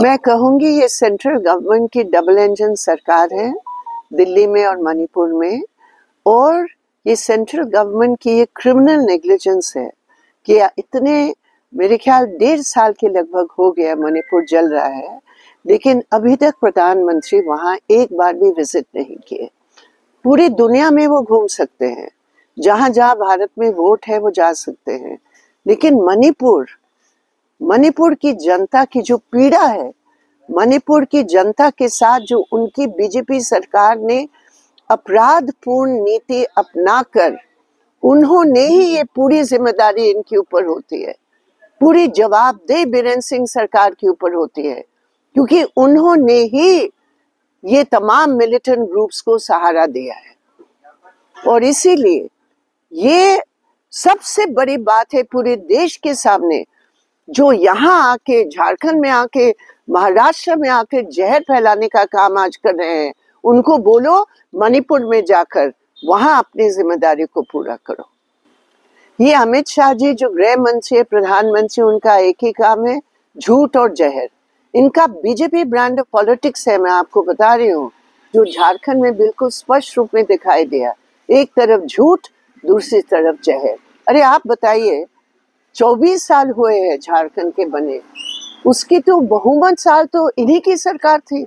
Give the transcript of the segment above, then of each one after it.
मैं कहूँगी ये सेंट्रल गवर्नमेंट की डबल इंजन सरकार है दिल्ली में और मणिपुर में, और ये सेंट्रल गवर्नमेंट की ये क्रिमिनल नेग्लिजेंस है कि इतने मेरे ख्याल 1.5 साल के लगभग हो गया मणिपुर जल रहा है, लेकिन अभी तक प्रधानमंत्री वहाँ एक बार भी विजिट नहीं किए। पूरी दुनिया में वो घूम सकते हैं, जहाँ जहाँ भारत में वोट है वो जा सकते हैं, लेकिन मणिपुर की जनता की जो पीड़ा है, मणिपुर की जनता के साथ जो उनकी बीजेपी सरकार ने अपराधपूर्ण नीति अपनाकर, उन्होंने ही ये पूरी जिम्मेदारी इनके ऊपर होती है, पूरी जवाबदेही बीरेन सिंह सरकार के ऊपर होती है, क्योंकि उन्होंने ही ये तमाम मिलिटेंट ग्रुप्स को सहारा दिया है। और इसीलिए ये सबसे बड़ी बात है पूरे देश के सामने, जो यहाँ आके झारखंड में आके महाराष्ट्र में आके जहर फैलाने का काम आज कर रहे हैं, उनको बोलो मणिपुर में जाकर वहां अपनी जिम्मेदारी को पूरा करो। ये अमित शाह जी जो गृह मंत्री है, प्रधानमंत्री, उनका एक ही काम है, झूठ और जहर। इनका बीजेपी ब्रांड पॉलिटिक्स है, मैं आपको बता रही हूँ, जो झारखंड में बिल्कुल स्पष्ट रूप में दिखाई दिया। एक तरफ झूठ, दूसरी तरफ जहर। अरे आप बताइए, 24 साल हुए हैं झारखंड के बने, उसकी तो बहुमत साल तो इन्हीं की सरकार थी।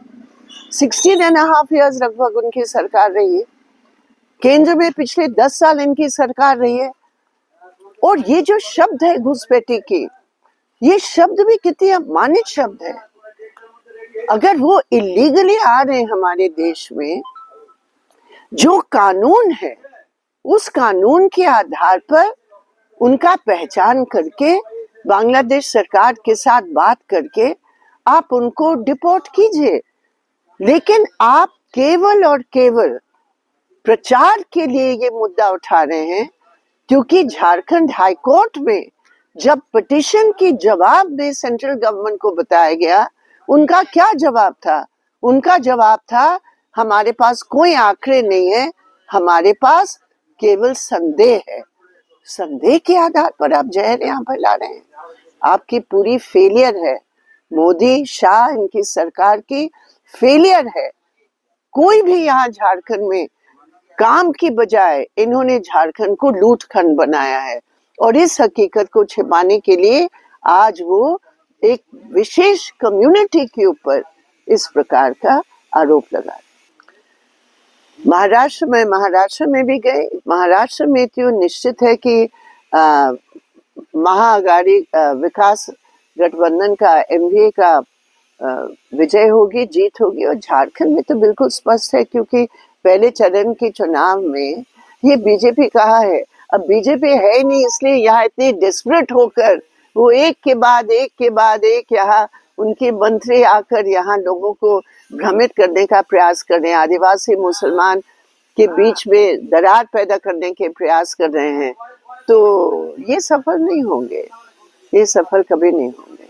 16.5 years लगभग उनकी सरकार रही है। केंद्र में पिछले 10 साल इनकी सरकार रही है। और ये जो शब्द है घुसपैठी की, ये शब्द भी कितनी अपमानित शब्द है। अगर वो इलीगली आ रहे हैं हमारे देश में, जो कानून है उस कानून के आधार पर उनका पहचान करके बांग्लादेश सरकार के साथ बात करके आप उनको डिपोर्ट कीजिए। लेकिन आप केवल और केवल प्रचार के लिए ये मुद्दा उठा रहे हैं, क्योंकि झारखंड हाई कोर्ट में जब पिटीशन की जवाब में सेंट्रल गवर्नमेंट को बताया गया, उनका क्या जवाब था? उनका जवाब था, हमारे पास कोई आंकड़े नहीं है, हमारे पास केवल संदेह है। संदेह के आधार पर आप जहर यहाँ फैला रहे हैं। आपकी पूरी फेलियर है, मोदी शाह इनकी सरकार की फेलियर है। कोई भी यहाँ झारखंड में काम की बजाय इन्होंने झारखंड को लूट खंड बनाया है, और इस हकीकत को छिपाने के लिए आज वो एक विशेष कम्युनिटी के ऊपर इस प्रकार का आरोप लगा। महाराष्ट्र में भी गए। महाराष्ट्र में तो निश्चित है कि महाअघाड़ी विकास गठबंधन का एमवीए का विजय होगी, जीत होगी। और झारखंड में तो बिल्कुल स्पष्ट है, क्योंकि पहले चरण के चुनाव में ये बीजेपी कहा है, अब बीजेपी है ही नहीं, इसलिए यहाँ इतनी डिस्परेट होकर वो एक के बाद एक यहाँ उनके मंत्री आकर यहाँ लोगों को भ्रमित करने का प्रयास कर रहे हैं, आदिवासी मुसलमान के बीच में दरार पैदा करने के प्रयास कर रहे हैं। तो ये सफल नहीं होंगे, ये सफल कभी नहीं होंगे।